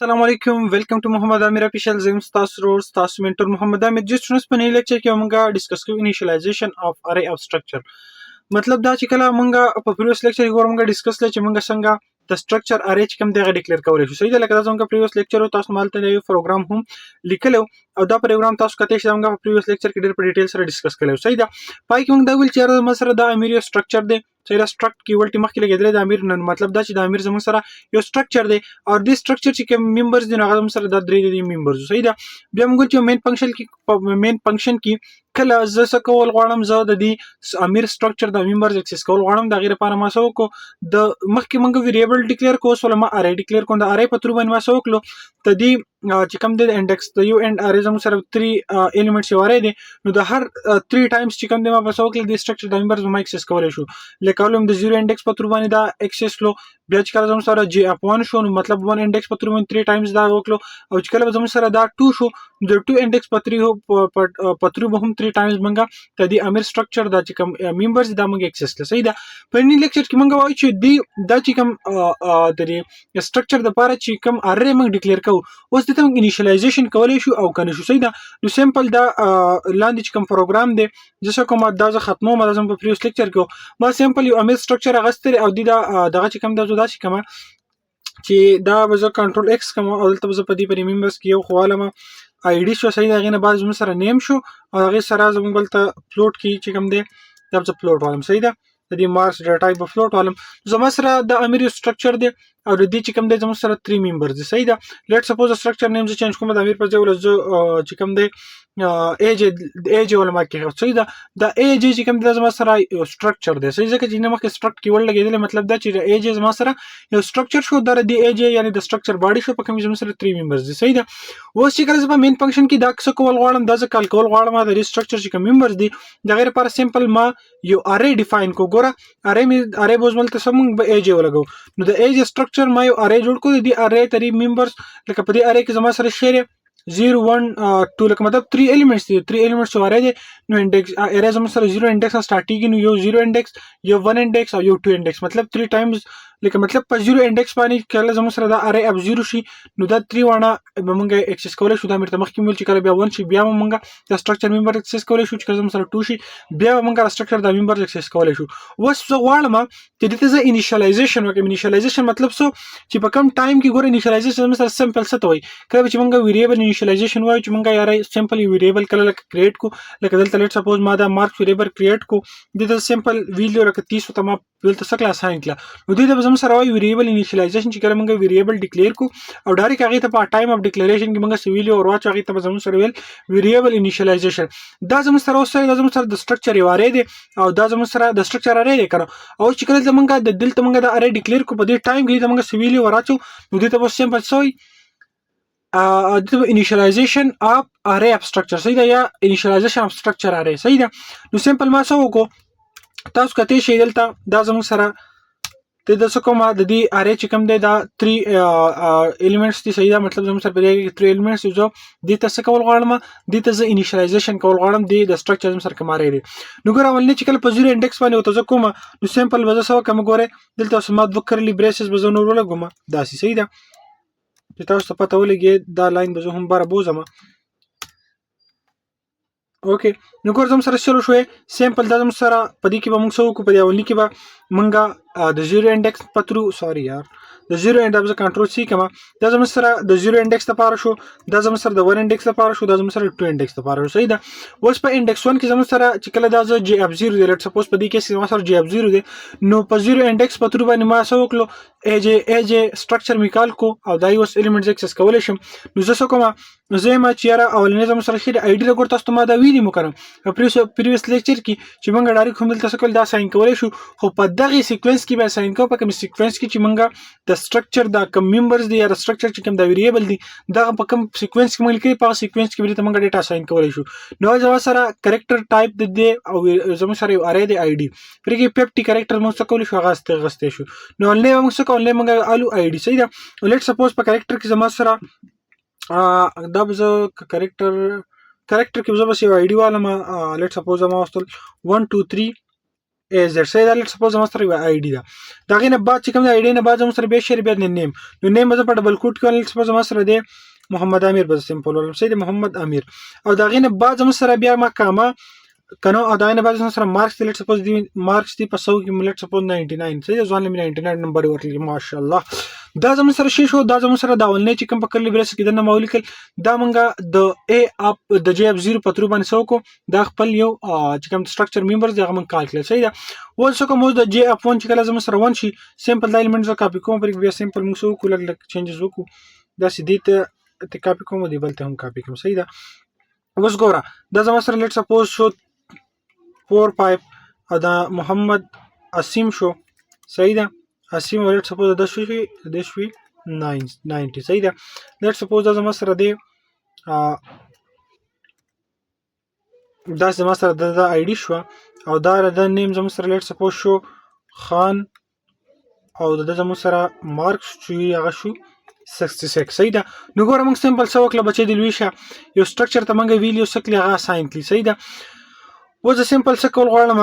السلام علیکم ویلکم ټو محمد عامر افیشل زم تاسو ورور تاسو منټور محمد عامر جس ټرنس په نه لیکچر کې موږ ډیسکس کوو انیشلایزیشن اف ارے اف سټرکچر مطلب دا چې کله موږ په پریویس لیکچر کې موږ ډیسکس لچ موږ څنګه د سټرکچر ارے چې کوم دی ډیکلیئر کولای شو صحیح ده لکه دا څنګه پریویس لیکچر تاسو مالته یو پروګرام هم لیکلو او دا پروګرام تاسو کته چې موږ په پریویس لیکچر کې ډېر په ډیټیل سره ډیسکس کړو صحیح ده پای کې موږ دا ویل چې مسره دا امیر سټرکچر دی چې دا سټرکټ کې ولټي مخکې لګیدل د امیر نن مطلب دا چې د امیر زموږ سره یو سټرکچر دی او د سټرکچر چې کوم ممبرز دي هغه زموږ سره د درې دي ممبرز صحیح ده بیا موږ چې مین فنکشن کې کله زه څه کول غواړم زه د دې امیر سټرکچر د ممبرز اکسس کول غواړم د غیر لپاره ما څه وکړو د مخکې موږ ویریبل ډیکلیئر کوو سو ما ارے ډیکلیئر کوم د ارے په تر باندې ما څه وکړو ته دی چې کوم د انډیکس د یو اینڈ ارے زموږ سره 3 الیمنټس یو ارے دی نو د هر 3 ټایمز چې کوم دی ما په څه وکړل د سټرکچر د ممبرز ما اکسس کولای شو لکه ولوم د 0 انډیکس په تر باندې دا اکسس کړو بیا چې کله زموږ سره جی اپ 1 شو نو مطلب 1 انډیکس په تر باندې 3 ټایمز دا وکړو او چې کله زموږ سره دا 2 شو د 2 انډیکس په 3 په تر به هم 3 ټایمز منګه ته دی امیر سټرکچر دا چې کوم ممبرز دا موږ اکسس کړل صحیح ده په نی لیکچر کې موږ وایو چې دی دا چې کوم د سټرکچر د لپاره چې کوم ارے موږ ډیکلیئر کوو اوس د ته انیشلایزیشن کولای شو او کنه شو صحیح ده نو سمپل دا لاندې چې کوم پروګرام دی جسه کوم دا ز ختمو ما زم په پریوس لیکچر کې ما سمپل یو امیر سټرکچر اغستر او دا دغه چې کوم دا زو دا چې کوم چې دا به زه کنټرول ایکس کوم او دلته به زه په دې پر ممبرز کې یو خوالم آی ډی شو صحیح ده غینه بعد زموږ سره نیم شو او هغه سره زموږ بلته فلوټ کې چې کوم دی دا به فلوټ والم صحیح ده د دې مارکس ډیټا ټایپ فلوټ والم زما سره د امیر سټرکچر دی او د دې چې کوم دی زموږ سره 3 ممبرز دي صحیح ده لیټ سپوز سټرکچر نیم زه چینج کوم د امیر په ځای ول زه چې کوم دی ایج ول ما کې صحیح ده د ایج چې کوم دی زما سره یو سټرکچر دی صحیح ځکه چې نه مخکې سټرکټ کې ول لګیدل مطلب دا چې ایج زما سره یو سټرکچر شو د دې ایج یعنی د سټرکچر باډي شو په کوم زما سره 3 ممبرز دي صحیح ده اوس چې کله زما مین فنکشن کې دا څه کول غواړم دا ځکه کال کول غواړم د سټرکچر چې کوم ممبرز دي د غیر لپاره سمپل ما یو ارے ډیفاین کو ګوره ارے بوز ملته سمون به ایج ولګو نو د ایج سټرکچر ما یو ارے جوړ کو د ارے 3 ممبرز لکه په دې ارے کې زما سره شیر 0 1 2 لکه مطلب 3 ایلیمنټس دي 3 ایلیمنټس ارے دي نو انډیکس ارے زما سره 0 انډیکس سٹارټیږي نو یو 0 انډیکس یو 1 انډیکس او یو 2 انډیکس مطلب 3 ټایمز لکه مطلب په 0 انډیکس باندې کله زما سره دا ارے اف 0 شي نو دا 3 وانه به مونږه اکسس کولای شو دا مرته مخکې مول چې کله بیا 1 شي بیا مونږه د سټرکچر ممبر اکسس کولای شو چې کله زما سره 2 شي بیا مونږه سټرکچر د ممبر اکسس کولای شو اوس زه غواړم چې دته زه انیشلایزیشن وکم انیشلایزیشن مطلب څه چې په کم ټایم کې ګور انیشلایزیشن مثلا سمپل څه ته وای کله چې مونږه ویریبل انیشلایزیشن وای چې مونږه یاره سمپل ویریبل کله لکه کریټ کو لکه دلته لیټ سپوز ما دا مارک ویریبل کریټ کو دته سمپل ویلیو لکه 30 ته ما دلته څه کلاس هاین کړه نو دې زما سره وای ویریبل انیشلایزیشن چې کله مونږه ویریبل ډیکلیئر کو او ډایرکټ هغه ته په ټایم اف ډیکلیریشن کې مونږه سویلیو او واچ هغه ته زموږ سره ویل ویریبل انیشلایزیشن دا زموږ سره اوسه دا زموږ سره د سټرکچر یو ارے دی او دا زموږ سره د سټرکچر ارے دی کنه او چې کله مونږه د دلته مونږه د ارے ډیکلیئر کو په دې ټایم کې مونږه سویلیو وراچو نو دې ته بس سمپل سوی initialization of array of structure صحیح ده یا initialization of structure array صحیح ده نو سمپل ما څه وکړو تاسو کته شی دلته دا زموږ سره د څه کومه د دې ارے چې کوم دی دا 3 ایلیمنټس دي صحیح ده مطلب زموږ سره په دې کې 3 ایلیمنټس یو د څه کول غواړم د ته زه انیشلایزیشن کول غواړم د سټرکچر زموږ سره کوم ارے دی نو ګور اولنی چې کله په 0 انډیکس باندې وته زه کوم نو سمپل وځه سو کوم ګوره دلته سمات وکړلی بریسز بزو نور ولګم دا صحیح ده چې تاسو ته پته ولګي دا لاین به زه هم بار بوزم اوکے نو ګور زم سره شروع شوې سمپل دا زم سره پدې کې به موږ سو کو په دی اولنی کې به مونږه د 0 انډیکس پترو سوري یار د 0 انډیکس کنټرول سی کما دا زم سره د 0 انډیکس لپاره شو دا زم سره د 1 انډیکس لپاره شو دا زم سره 2 انډیکس لپاره صحیح ده اوس په انډیکس 1 کې زم سره چې کله دا ز جی اف 0 دی لیټ سپوز په دې کې زم سره جی اف 0 دی نو په 0 انډیکس پترو باندې ما سو وکړو ایج سټرکچر میکال کو او دا یو ایلیمنټس اکسس کولای شم نو زه کومه نو زه ما چیرې اولنې زم سره شي آی ډی لګور تاسو ما دا ویلی مو کړم پریویس لیکچر کې چې مونږ ډایرکټ هم دلته څه کول دا ساين کولای شو خو په دغه سیکوینس کې به ساين کو په کوم سیکوینس کې چې مونږه د سټرکچر د کوم ممبرز دي یا سټرکچر چې کوم د ویریبل دي دا په کوم سیکوینس کې مونږ کې په سیکوینس کې به مونږ ډیټا ساين کولای شو نو زما سره کریکټر ټایپ د دې او زما سره یو ارے دی آی ډی پر کې 50 کریکټر مونږ څه کول شو غسته شو نو ولې مونږ څه کول مونږ الو آی ډی صحیح ده لیټ سپوز په کریکټر کې زما سره دا به کریکټر کې زما بس یو آی ډی والا ما لیټ سپوز ما واستل 1 2 3 ای زد صحیح ده. لیټ سپوز زما سره یوه آی ډي ده، د هغې نه بعد چې کوم د آی ډي نه بعد زما سره بیا شیر بیا د نیم، نو نیم به زه په ډبل کوټ کې لیټ سپوز زما سره دی محمد امیر به سمپل ولرم، صحیح دی محمد امیر. او د هغې نه بعد زما سره بیا ما کامه کنو، او د هغې نه بعد زما سره مارکس دی، لیټ سپوز دی مارکس دی په 100 کې لیټ سپوز 99، صحیح دی ځوان مې 99 نمبر ورکړي ماشاءالله. دا زموږ سره شی شو. دا زموږ سره د اولنی چې کوم په کرلی بریس کې دننه ما ولیکل دا مونږه د ا اپ د جې اف 0 په ترو باندې څه وکړو، دا خپل یو چې کوم سټرکچر ممبرز دی هغه مونږ کال کړل، صحیح ده. اوس څه کوم اوس د جې اف 1 چې کله زموږ سره 1 شي سمپل دا ایلیمنټ زه کاپي کوم، پرې بیا سمپل مونږ څه وکړو لږ چینجز وکړو، داسې دې ته کاپي کوم دی بل ته هم کاپي کوم، صحیح ده. اوس ګوره دا زما سره لیټ سپوز شو 4 5 او دا محمد اسیم شو، صحیح ده. اسیم لیټ سپوز دا شو شي د شوي 90، صحیح ده. لیټ سپوز دا زما سره دی دا زما سره د آی ډي شو، او دا د نیم زما سره لیټ سپوز شو خان، او د زما سره مارکس چې هغه شو 66، صحیح ده. نو ګوره موږ سمپل څه وکړه بچې د لویشه یو سټرکچر ته موږ ویلیو څه کړي هغه اساین کړي، صحیح ده. اوس زه سمپل څه کول غواړم،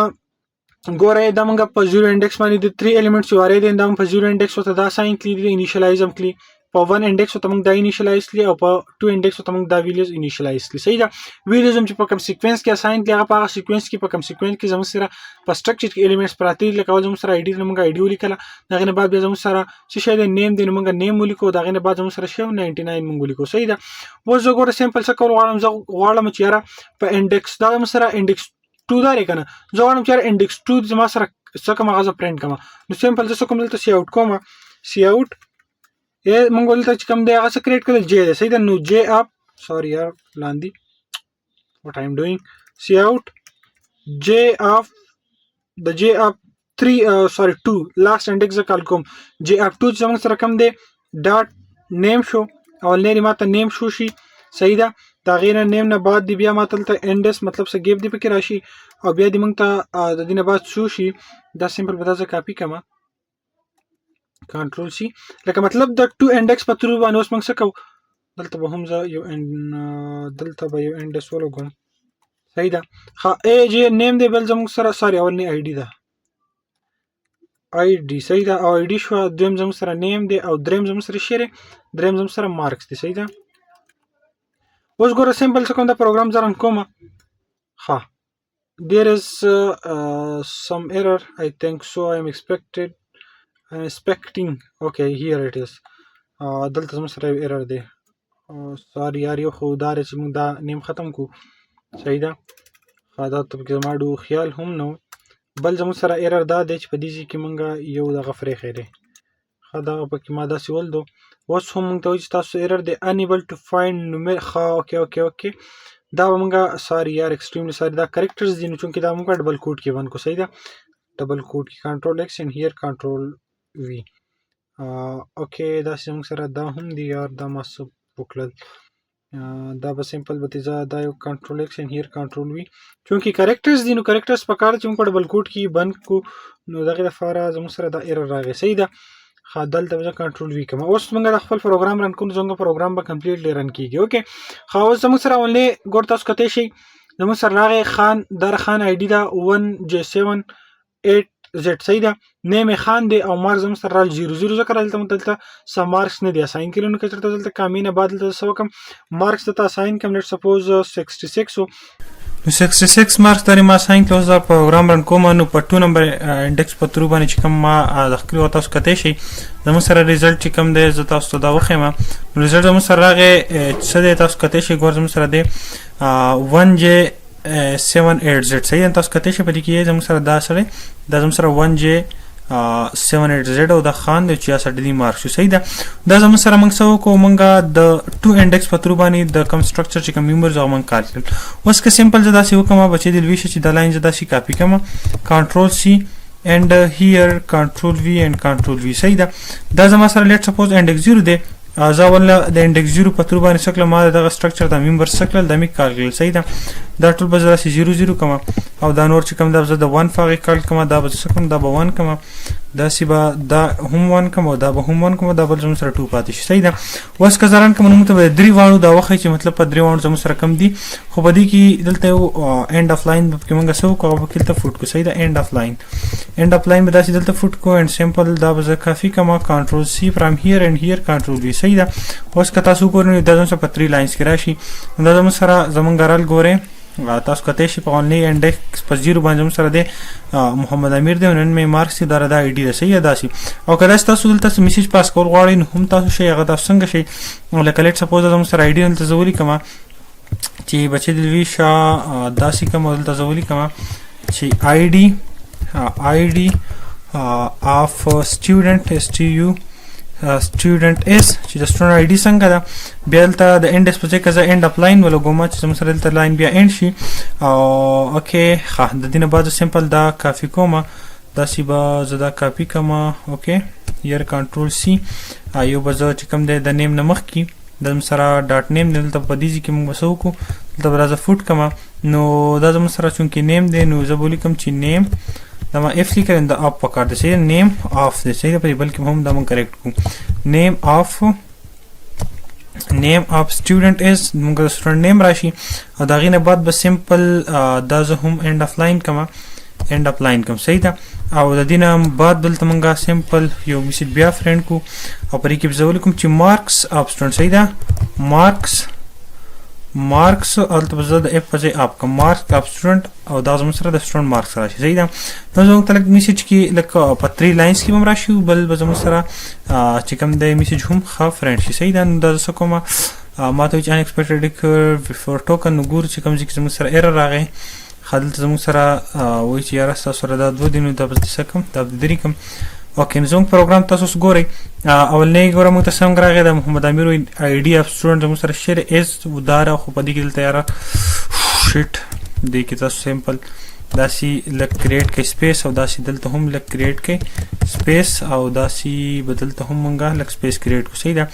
ګوره دا موږ په 0 انډیکس باندې د 3 ایلیمنټس یو ارې دی دا موږ په 0 انډیکس ته دا اساین کړي دي، انیشلایز هم کړي، په 1 انډیکس ته موږ دا انیشلایز کړي، او په 2 انډیکس ته موږ دا ویلیوز انیشلایز کړي، صحیح ده. ویلیوز هم چې په کوم سیکوینس کې اساین کړي هغه په هغه سیکوینس کې په کوم سیکوینس کې زموږ سره په سټرکچر کې ایلیمنټس پراته دي، لکه اول زموږ سره آی ډي موږ آی ډي ولیکله، د هغې نه بعد بیا زموږ سره څه شی دی نیم دی، نو موږ نیم ولیکو، د هغې نه بعد زموږ سره شی 99 موږ ولیکو، صحیح ده. اوس زه ګوره سمپل څه کول غواړم، زه غواړم چې یاره په انډیکس دا زموږ سره انډیکس 2 دا دی که نه، زه غواړم چې یاره انډیکس 2 زما سره څه کوم هغه زه پرنټ کوم، نو سمپل زه څه کوم دلته سی آوټ کوم، سی آوټ موږ دلته چې کوم دی هغه څه کریټ کړل جې دی، صحیح ده. نو جې اپ سوري یار لاندې what I am doing سی آوټ جې اپ د جې اپ 2 لاست انډیکس زه کال کوم، جې اپ 2 چې زموږ سره کوم دی ډاټ نیم شو، اولنی ماته نیم شو شي، صحیح ده. د هغې نه نیم نه بعد دی بیا ماته دلته انډس مطلب څه ګیپ دی پکې راشي، او بیا دې موږ ته د دې نه بعد شو شي دا سمپل به دا زه کاپي کوم کنټرول سی، لکه مطلب د 2 انډیکس په ترو باندې اوس موږ څه کوو دلته به هم زه یو دلته به یو انډس ولګوم، صحیح ده. ښه ای جې نیم دی بل زموږ سره سوري اولنی آی ډي ده آی ډي، صحیح ده. او آی ډي شوه، دویم زموږ سره نیم دی، او دریم زموږ سره شی دی، دریم زموږ سره مارکس دی، صحیح ده. اوس ګوره سمپل څه کوم دا پروګرام زه رن کوم، ښه there is some error I think so I am expecting okay here it is دلته زموږ سره یو ایرر دی، سوري یار یو خو دا دی چې موږ دا نیم ختم کو، صحیح ده. ښه دا ته پکې زما ډو خیال هم نه و، بل زموږ سره ایرر دا دی چې په دې ځای کې موږ یو دغه فریښی دی، ښه دغه پکې ما داسې ولدو. اوس هم موږ ته وایي چې تاسو ایرر دی unable to find ښه اوکې دا به موږ سوري یار ایکسټریملی سوري دا کریکټرز دي، نو چونکې دا موږ ډبل کوډ کې بند کو، صحیح ده. ډبل کوډ کې کنټرول ایکس اینډ هیر کنټرول وي، اوکې داسې موږ سره دا هم دی یار دا ما څه وکړل، دا به سمپل به تیزه دا یو کنټرول ایکس اینډ هیر کنټرول وي، چونکې کریکټرز دي نو کریکټرز په کار چې موږ ډبل کوډ کې بند کو، نو دغې لپاره زموږ سره دا ایرر راغی، صحیح ده. ښه دلته به زه کنټرول وي کوم. اوس موږ د خپل پروګرام رن کوو، زموږ پروګرام به کمپلیټلی رن کېږي، اوکې. ښه اوس زموږ سره اولنی ګور تاسو کتی شئ زموږ سره راغی خان، دا خان آی ډي ده 1J78Z، صحیح ده. نیم یې خان دی او مارکس زموږ سره راغلی 00 ځکه دلته موږ دلته څه مارکس نه دی اساین کړي، نو که چېرته دلته کامې نه بعد دلته څه وکړم مارکس دلته اساین کړم، لیټ سپوز 66 و، نو 66 مارکس درې ما اساین کړي. اوس دا پروګرام رن کوم، نو په 2 نمبر انډیکس په ترو باندې چې کوم ما داخل کړي تاسو کتی شئ زموږ سره ریزلټ چې کوم دی زه تاسو ته دا وښیم، نو ریزلټ زموږ سره راغی څه دی تاسو کتی شئ ګور زموږ سره دی 1J78Z، صحیح ده. تاسو کتی شئ په دې کې زموږ سره دا سره دا زموږ سره 1J78Z او د خان دی 66 مارکس شو، صحیح ده. دا زموږ سره موږ څه وکړو موږ د 2 انډیکس په ترو باندې د کوم سټرکچر چې کوم ممبرز هغه موږ کال کړل. اوس که سمپل زه داسې وکړم بچې د لوی شه چې دا لاین زه داسې کاپي کوم کنټرول سی اینډ هیر کنټرول وی اینډ کنټرول وی، صحیح ده. دا زما سره لیټ سپوز انډیکس 0 دی، زه اول د انډیکس 0 په ترو باندې څه کړل ما دغه سټرکچر د ممبر څه کړل د مې کال کړل، صحیح ده. دا ټول به زه داسې 00 کوم، او دا نور چې کوم دا زه د 1 په هغې کال کوم، دا به څه کوم دا به 1 کوم، داسې به دا هم 1 کوم او دا به هم 1 کوم دا بل زموږ سره 2 پاتې شي. صحیح ده. اوس که ځان کوم موږ ته به 3 واړو دا وخت چې مطلب په 3 واړو زموږ سره کم دي خو په دې کې دلته یو اینډ اف لاین کې موږ څه وکړو هغه کې دلته فوټ کو. صحیح ده. اینډ اف لاین به داسې دلته فوټ کو اینډ سمپل دا به زه کافي کوم کنټرول سی فرام هیر اینډ هیر کنټرول وی. صحیح ده. اوس که تاسو ګورئ دا زموږ سره په 3 لاینز کې راشي دا زموږ سره زموږ رال ګورئ تاسو کته شي په اونلی انډیکس په 0 باندې سره دی محمد امیر دی نن مې مارکس دا د آی ډی ده. صحیح ده. او کله تاسو دلته میسج پاس کول غواړئ نو هم تاسو شي هغه تاسو څنګه شي لکه لیټ سپوز زموږ سره آی ډی دلته زولي کما چې بچی د وی شا داسې کوم دلته زولي کما چې آی ډی اف سټوډنټ اس ټي یو student is چې د student ID څنګه ده بیا دلته د end په ځای کې زه end اپلاین ولګوم چې زموږ سره دلته لاین بیا end شي او اوکې ښه د دې نه بعد سمپل دا کافي کوم داسې به زه دا کاپي کوم. اوکې هیر کنټرول سی یو به زه چې کوم دی د نیم نه مخکې د سره ډاټ نیم دلته په دې کې موږ څه وکړو دلته به راځه فوټ کوم نو دا زموږ سره چونکې نیم دی نو زه به ولیکم چې نیم دا ما اف لیکل دا اپ پکار دی. صحیح نیم اف دی. صحیح په بلکې هم دا مون کریکټ کو نیم اف سټوډنټ از موږ د سټوډنټ نیم راشي او دا غینه بعد به سمپل دا زه هم اینډ اف لاین کما اینډ اپ لاین کوم. صحیح ده. او د دینه بعد دلته موږ سمپل یو میسج بیا فرند کو او پرې کې زه ولیکم چې مارکس اف سټوډنټ. صحیح ده. مارکس البته به زه د اف په ځای اپ کوم مارکس اف سټوډنټ او دا زموږ سره د سټوډنټ مارکس راشي. صحیح ده. نو زموږ ته لږ میسج کې لکه په 3 لاینز کې هم راشي بل به زموږ سره چې کوم د میسج هم ښه فرند شي. صحیح ده. نو دا څه کومه ما ته چې unexpected occur before token نو ګورو چې کوم ځای کې زموږ سره ایرر راغی ښه دلته زموږ سره وایي چې یاره ستاسو سره دا 2 دي نو دا به څه کوم دا به 3 کوم. اوکې نو زموږ پروګرام تاسو اوس ګورئ اولنی ګوره موږ ته څنګه راغی د محمد امیر آی ډي اف سټوډنټ زموږ سره شیر ایز داره خو په دې کې دلته یاره شیټ دې کې تاسو سمپل داسې لږ کریټ کړئ سپیس او داسې دلته هم لږ کریټ کړئ سپیس او داسې به دلته هم موږ لږ سپیس کریټ کړو. صحیح ده.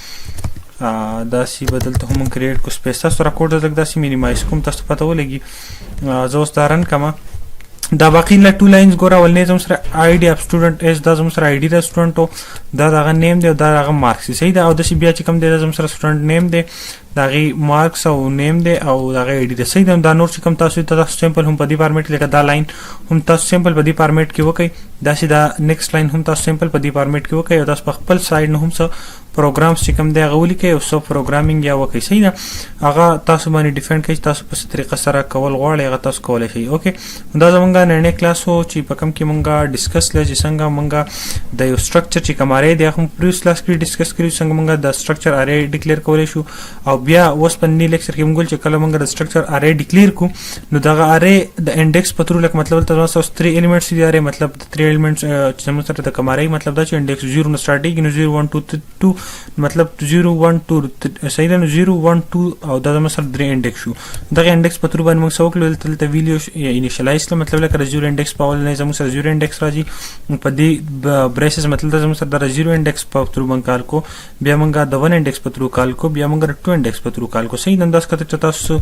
داسې به دلته هم کریټ کړو سپیس تاسو را کوډ لږ داسې مینیمایز کوم تاسو پته ولګي زه اوس دا رن کوم دا باقي له 2 لاینز ګوره اولنی زموږ سره آی ډي اف سټوډنټ اس دا زموږ سره آی ډي د سټوډنټ دا دغه نیم دی او دا دغه مارکس دی. صحیح ده. او داسې بیا چې کوم دی دا زموږ سره سټوډنټ نیم دی د هغې مارکس او نیم دی او د هغې آی ډي دی. صحیح ده. دا نور چې کوم تاسو تاسو سمپل هم په دې فارمیټ لکه دا لاین هم تاسو سمپل په دې فارمیټ کې وکئ داسې دا نیکسټ لاین هم تاسو سمپل په دې فارمیټ کې وکئ او تاسو په خپل سایډ نه هم څه پروګرامز چې کوم دی هغه ولیکئ او څه پروګرامینګ یا وکئ. صحیح ده. هغه تاسو باندې ډیفینډ کوي چې تاسو په څه طریقه سره کول غواړئ هغه تاسو کولی شئ. اوکې دا زموږ نننی کلاس و چې په کوم کې موږ ډسکس کړل چې څنګه موږ د یو سټرکچر چې کوم ارې دی هغه هم پریویس کلاس کې ډسکس کړي څنګه موږ د سټرکچر ارې ډیکلیئر کولی شو او بیا اوس په ننني لیکچر کې موږ چې کله موږ د سټرکچر ارې ډیکلیئر کړو نو دغه ارې د انډیکس په تھرو لکه مطلب تاسو 3 ایلیمنټس دي ارې مطلب 3 ایلیمنټس چې زموږ سره د کوم ارې مطلب دا چې انډیکس 0 نه سٹارټ کیږي نو 0 1 2 2 مطلب 0 1 2 صحیح ده. نو 0 1 2 او دا زموږ سره 3 انډیکس شو دغه انډیکس په تھرو باندې موږ څه وکړو دلته ویلیو انیشلایز کړو مطلب لکه 0 انډیکس په اول نه زموږ سره 0 انډیکس راځي په دې بریسز مطلب دا زموږ سره د 0 انډیکس په تھرو باندې کال کو بیا موږ د 1 انډیکس په تھرو کال کو بیا موږ د 2 انډیکس په تھرو کال کو. صحیح ده. انداز کته تاسو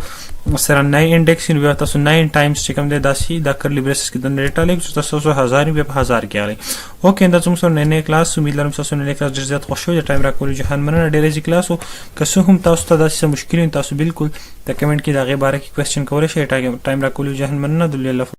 سره 9 انډیکس نو بیا تاسو 9 ټایمز چې کوم دی داسې دا کرلی بریسز کې د ډیټا لیک تاسو 1000 بیا په 1000 کې علي. اوکې دا زموږ سره نننی کلاس امید لرم تاسو نننی کلاس ډېر زیات خوښ شوی د ټایم راکولو جهان مننه ډېر ایزي کلاس و که څه هم تاسو ته داسې مشکل تاسو بالکل د کمنټ کې د هغې باره کې کوېسچن کولی شئ ټایم راکولو جهان مننه.